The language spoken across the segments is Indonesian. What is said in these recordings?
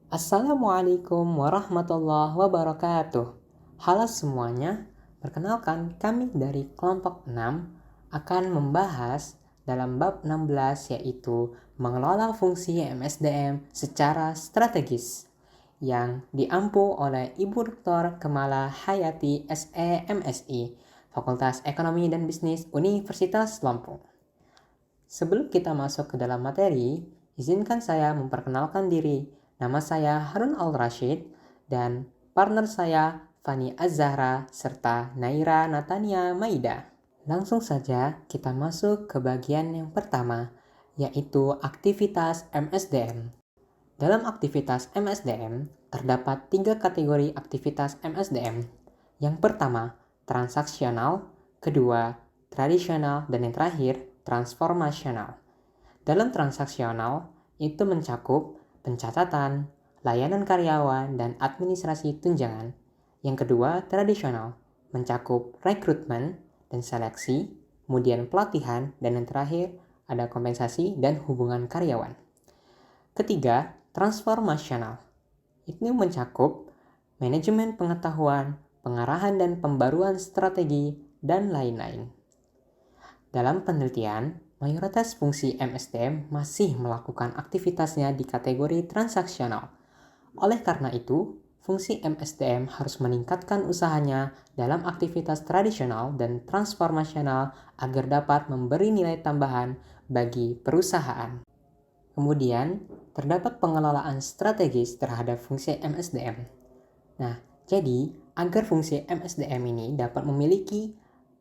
Assalamualaikum warahmatullahi wabarakatuh. Halo semuanya, perkenalkan kami dari kelompok 6 akan membahas dalam bab 16 yaitu mengelola fungsi MSDM secara strategis yang diampu oleh Ibu Dr. Kemala Hayati SE MSI, Fakultas Ekonomi dan Bisnis Universitas Lampung. Sebelum kita masuk ke dalam materi, izinkan saya memperkenalkan diri. Nama saya Harun Al-Rashid dan partner saya Fani Az-Zahra serta Naira Natania Maida. Langsung saja kita masuk ke bagian yang pertama, yaitu aktivitas MSDM. Dalam aktivitas MSDM, terdapat 3 kategori aktivitas MSDM. Yang pertama, transaksional, kedua, tradisional, dan yang terakhir, transformasional. Dalam transaksional, itu mencakup pencatatan, layanan karyawan, dan administrasi tunjangan. Yang kedua, tradisional, mencakup rekrutmen dan seleksi, kemudian pelatihan, dan yang terakhir, ada kompensasi dan hubungan karyawan. Ketiga, transformasional. Itu mencakup manajemen pengetahuan, pengarahan dan pembaruan strategi, dan lain-lain. Dalam penelitian, mayoritas fungsi MSDM masih melakukan aktivitasnya di kategori transaksional. Oleh karena itu, fungsi MSDM harus meningkatkan usahanya dalam aktivitas tradisional dan transformasional agar dapat memberi nilai tambahan bagi perusahaan. Kemudian, terdapat pengelolaan strategis terhadap fungsi MSDM. Nah, jadi agar fungsi MSDM ini dapat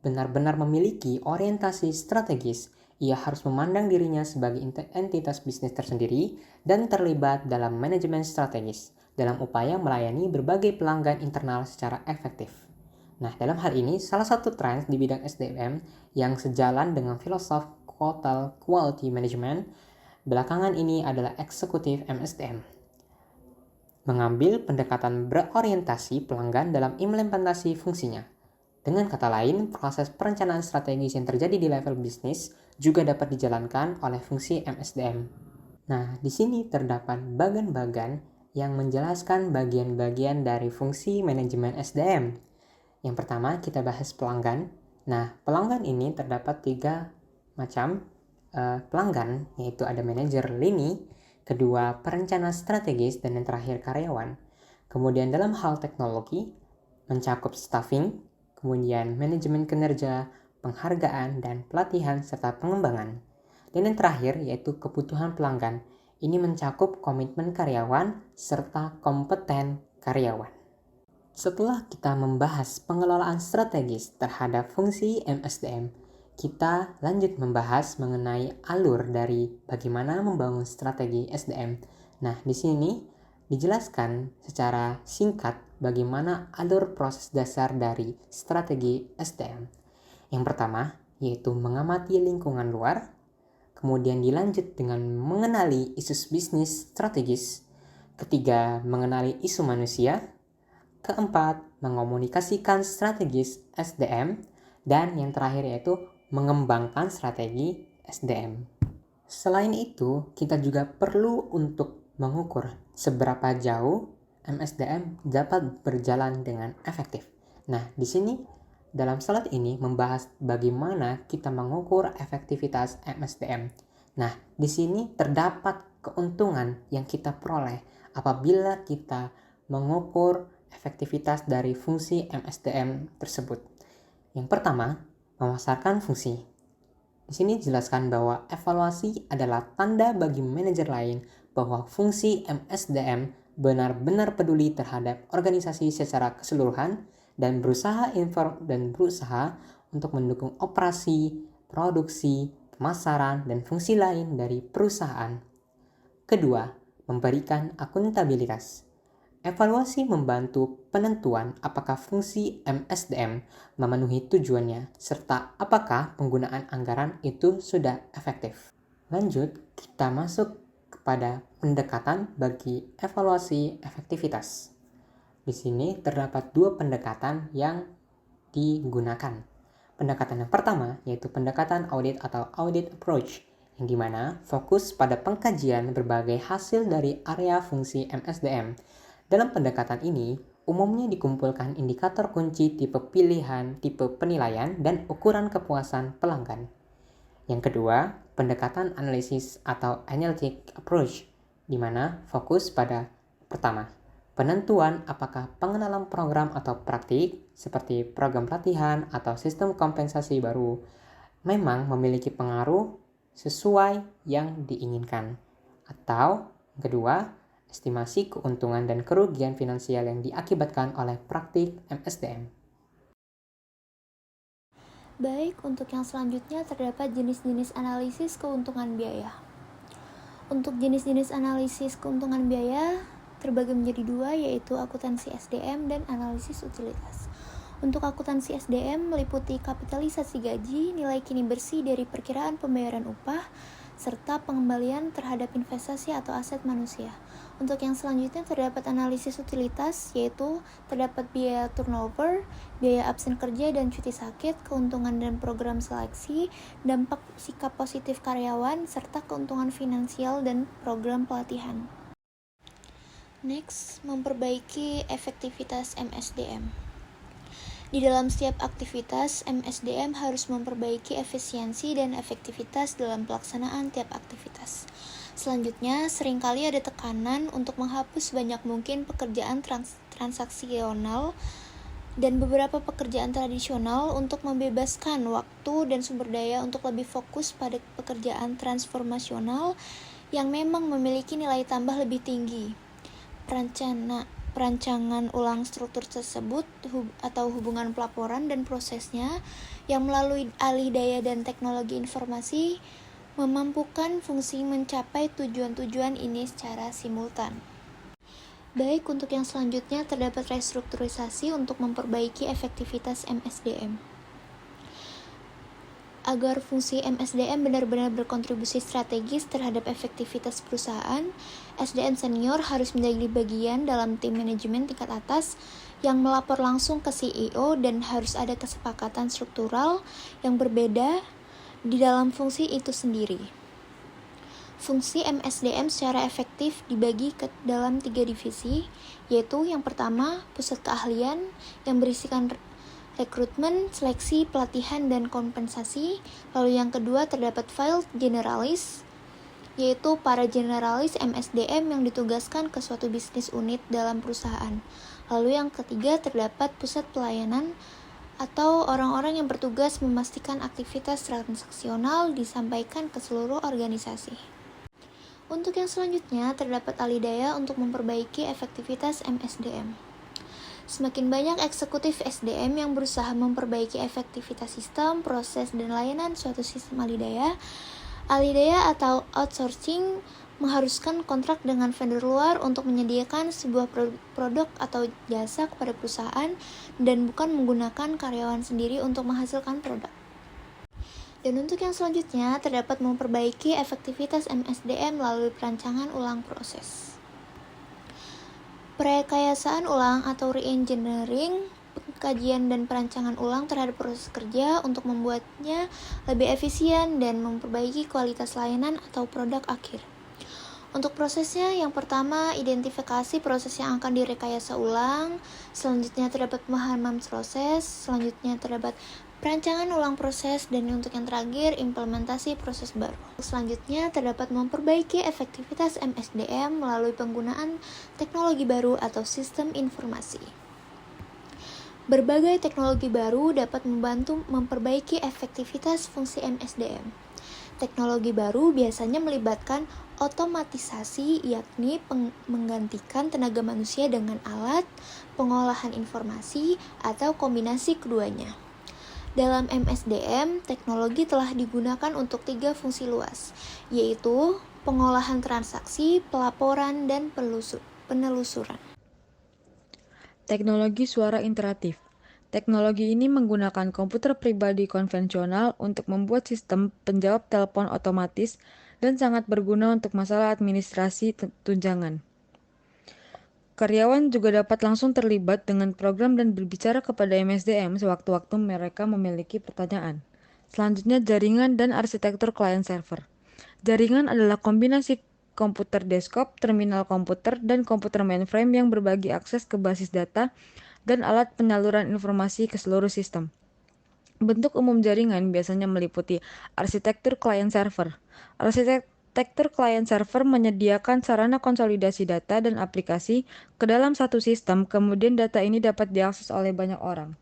benar-benar memiliki orientasi strategis, ia harus memandang dirinya sebagai entitas bisnis tersendiri dan terlibat dalam manajemen strategis dalam upaya melayani berbagai pelanggan internal secara efektif. Nah, dalam hal ini, salah satu tren di bidang SDM yang sejalan dengan filosofi Total Quality Management belakangan ini adalah eksekutif MSDM. Mengambil pendekatan berorientasi pelanggan dalam implementasi fungsinya. Dengan kata lain, proses perencanaan strategis yang terjadi di level bisnis juga dapat dijalankan oleh fungsi MSDM. Nah, di sini terdapat bagan-bagan yang menjelaskan bagian-bagian dari fungsi manajemen SDM. Yang pertama, kita bahas pelanggan. Nah, pelanggan ini terdapat 3 macam pelanggan, yaitu ada manajer lini, kedua perencana strategis, dan yang terakhir karyawan. Kemudian dalam hal teknologi, mencakup staffing, kemudian manajemen kinerja, penghargaan, dan pelatihan serta pengembangan. Dan yang terakhir yaitu kebutuhan pelanggan. Ini mencakup komitmen karyawan serta kompeten karyawan. Setelah kita membahas pengelolaan strategis terhadap fungsi MSDM, kita lanjut membahas mengenai alur dari bagaimana membangun strategi SDM. Nah, di sini dijelaskan secara singkat bagaimana alur proses dasar dari strategi SDM. Yang pertama, yaitu mengamati lingkungan luar, kemudian dilanjut dengan mengenali isu bisnis strategis, ketiga, mengenali isu manusia, keempat, mengomunikasikan strategis SDM, dan yang terakhir yaitu mengembangkan strategi SDM. Selain itu, kita juga perlu untuk mengukur seberapa jauh MSDM dapat berjalan dengan efektif. Nah, di sini dalam slide ini membahas bagaimana kita mengukur efektivitas MSDM. Nah, di sini terdapat keuntungan yang kita peroleh apabila kita mengukur efektivitas dari fungsi MSDM tersebut. Yang pertama, memasarkan fungsi. Di sini dijelaskan bahwa evaluasi adalah tanda bagi manajer lain bahwa fungsi MSDM benar-benar peduli terhadap organisasi secara keseluruhan dan berusaha untuk mendukung operasi, produksi, pemasaran, dan fungsi lain dari perusahaan. Kedua, memberikan akuntabilitas. Evaluasi membantu penentuan apakah fungsi MSDM memenuhi tujuannya, serta apakah penggunaan anggaran itu sudah efektif. Lanjut, kita masuk kepada pendekatan bagi evaluasi efektivitas. Di sini terdapat 2 pendekatan yang digunakan. Pendekatan yang pertama yaitu pendekatan audit atau audit approach, yang dimana fokus pada pengkajian berbagai hasil dari area fungsi MSDM. Dalam pendekatan ini, umumnya dikumpulkan indikator kunci tipe pilihan, tipe penilaian, dan ukuran kepuasan pelanggan. Yang kedua, pendekatan analisis atau analytic approach, di mana fokus pada pertama, penentuan apakah pengenalan program atau praktik seperti program pelatihan atau sistem kompensasi baru memang memiliki pengaruh sesuai yang diinginkan. Atau yang kedua, estimasi keuntungan dan kerugian finansial yang diakibatkan oleh praktik MSDM. Baik, untuk yang selanjutnya terdapat jenis-jenis analisis keuntungan biaya. Untuk jenis-jenis analisis keuntungan biaya terbagi menjadi dua, yaitu akuntansi SDM dan analisis utilitas. Untuk akuntansi SDM meliputi kapitalisasi gaji, nilai kini bersih dari perkiraan pembayaran upah, serta pengembalian terhadap investasi atau aset manusia. Untuk yang selanjutnya terdapat analisis utilitas, yaitu terdapat biaya turnover, biaya absen kerja dan cuti sakit, keuntungan dan program seleksi, dampak sikap positif karyawan, serta keuntungan finansial dan program pelatihan. Next, memperbaiki efektivitas MSDM. Di dalam setiap aktivitas, MSDM harus memperbaiki efisiensi dan efektivitas dalam pelaksanaan tiap aktivitas. Selanjutnya, seringkali ada tekanan untuk menghapus sebanyak mungkin pekerjaan transaksional dan beberapa pekerjaan tradisional untuk membebaskan waktu dan sumber daya untuk lebih fokus pada pekerjaan transformasional yang memang memiliki nilai tambah lebih tinggi. Perancangan ulang struktur tersebut atau hubungan pelaporan dan prosesnya yang melalui alih daya dan teknologi informasi memampukan fungsi mencapai tujuan-tujuan ini secara simultan. Baik, untuk yang selanjutnya terdapat restrukturisasi untuk memperbaiki efektivitas MSDM. Agar fungsi MSDM benar-benar berkontribusi strategis terhadap efektivitas perusahaan, SDM senior harus menjadi bagian dalam tim manajemen tingkat atas yang melapor langsung ke CEO dan harus ada kesepakatan struktural yang berbeda di dalam fungsi itu sendiri. Fungsi MSDM secara efektif dibagi ke dalam 3 divisi, yaitu yang pertama, pusat keahlian yang berisikan rekrutmen, seleksi, pelatihan, dan kompensasi. Lalu yang kedua terdapat field generalis, yaitu para generalis MSDM yang ditugaskan ke suatu bisnis unit dalam perusahaan. Lalu yang ketiga terdapat pusat pelayanan atau orang-orang yang bertugas memastikan aktivitas transaksional disampaikan ke seluruh organisasi. Untuk yang selanjutnya terdapat alih daya untuk memperbaiki efektivitas MSDM. Semakin banyak eksekutif SDM yang berusaha memperbaiki efektivitas sistem, proses, dan layanan suatu sistem alih daya atau outsourcing mengharuskan kontrak dengan vendor luar untuk menyediakan sebuah produk atau jasa kepada perusahaan dan bukan menggunakan karyawan sendiri untuk menghasilkan produk. Dan untuk yang selanjutnya terdapat memperbaiki efektivitas MSDM melalui perancangan ulang proses. Perekayasaan ulang atau re-engineering, pengkajian dan perancangan ulang terhadap proses kerja untuk membuatnya lebih efisien dan memperbaiki kualitas layanan atau produk akhir. Untuk prosesnya, yang pertama, identifikasi proses yang akan direkayasa ulang. Selanjutnya terdapat pemahaman proses. Selanjutnya terdapat perancangan ulang proses. Dan untuk yang terakhir, implementasi proses baru. Selanjutnya terdapat memperbaiki efektivitas MSDM melalui penggunaan teknologi baru atau sistem informasi. Berbagai teknologi baru dapat membantu memperbaiki efektivitas fungsi MSDM. Teknologi baru biasanya melibatkan otomatisasi, yakni menggantikan tenaga manusia dengan alat, pengolahan informasi, atau kombinasi keduanya. Dalam MSDM, teknologi telah digunakan untuk 3 fungsi luas, yaitu pengolahan transaksi, pelaporan, dan penelusuran. Teknologi suara interaktif. Teknologi ini menggunakan komputer pribadi konvensional untuk membuat sistem penjawab telepon otomatis dan sangat berguna untuk masalah administrasi tunjangan. Karyawan juga dapat langsung terlibat dengan program dan berbicara kepada MSDM sewaktu-waktu mereka memiliki pertanyaan. Selanjutnya, jaringan dan arsitektur client server. Jaringan adalah kombinasi komputer desktop, terminal komputer, dan komputer mainframe yang berbagi akses ke basis data dan alat penyaluran informasi ke seluruh sistem. Bentuk umum jaringan biasanya meliputi arsitektur client-server. Arsitektur client-server menyediakan sarana konsolidasi data dan aplikasi ke dalam satu sistem, kemudian data ini dapat diakses oleh banyak orang.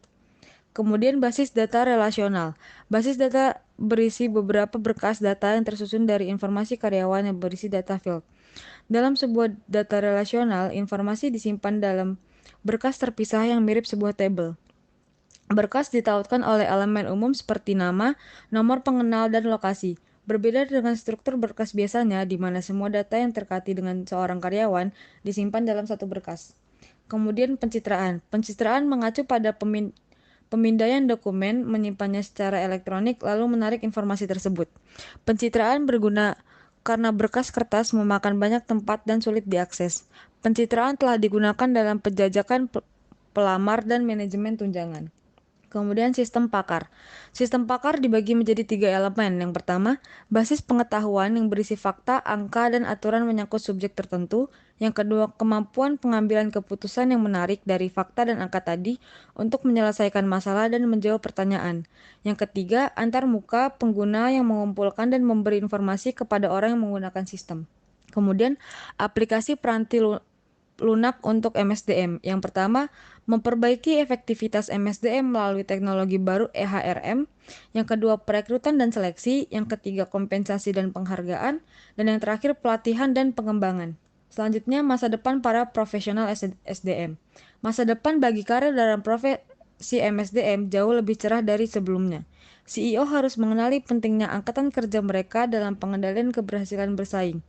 Kemudian basis data relasional. Basis data berisi beberapa berkas data yang tersusun dari informasi karyawan yang berisi data field. Dalam sebuah data relasional, informasi disimpan dalam berkas terpisah yang mirip sebuah tabel. Berkas ditautkan oleh elemen umum seperti nama, nomor pengenal, dan lokasi. Berbeda dengan struktur berkas biasanya, di mana semua data yang terkait dengan seorang karyawan disimpan dalam satu berkas. Kemudian pencitraan. Pencitraan mengacu pada pemindaian dokumen, menyimpannya secara elektronik, lalu menarik informasi tersebut. Pencitraan berguna karena berkas kertas memakan banyak tempat dan sulit diakses. Pencitraan telah digunakan dalam penjajakan pelamar dan manajemen tunjangan. Kemudian sistem pakar. Sistem pakar dibagi menjadi 3 elemen. Yang pertama, basis pengetahuan yang berisi fakta, angka, dan aturan menyangkut subjek tertentu. Yang kedua, kemampuan pengambilan keputusan yang menarik dari fakta dan angka tadi untuk menyelesaikan masalah dan menjawab pertanyaan. Yang ketiga, antarmuka pengguna yang mengumpulkan dan memberi informasi kepada orang yang menggunakan sistem. Kemudian, aplikasi peranti lunak untuk MSDM. Yang pertama, memperbaiki efektivitas MSDM melalui teknologi baru EHRM. Yang kedua, perekrutan dan seleksi. Yang ketiga, kompensasi dan penghargaan. Dan yang terakhir, pelatihan dan pengembangan. Selanjutnya, masa depan para profesional SDM. Masa depan bagi karir dalam profesi MSDM jauh lebih cerah dari sebelumnya. CEO harus mengenali pentingnya angkatan kerja mereka dalam pengendalian keberhasilan bersaing.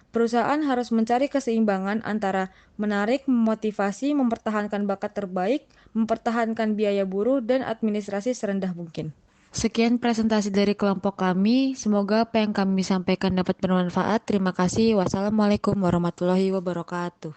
Perusahaan harus mencari keseimbangan antara menarik, memotivasi, mempertahankan bakat terbaik, mempertahankan biaya buruh, dan administrasi serendah mungkin. Sekian presentasi dari kelompok kami. Semoga apa yang kami sampaikan dapat bermanfaat. Terima kasih. Wassalamualaikum warahmatullahi wabarakatuh.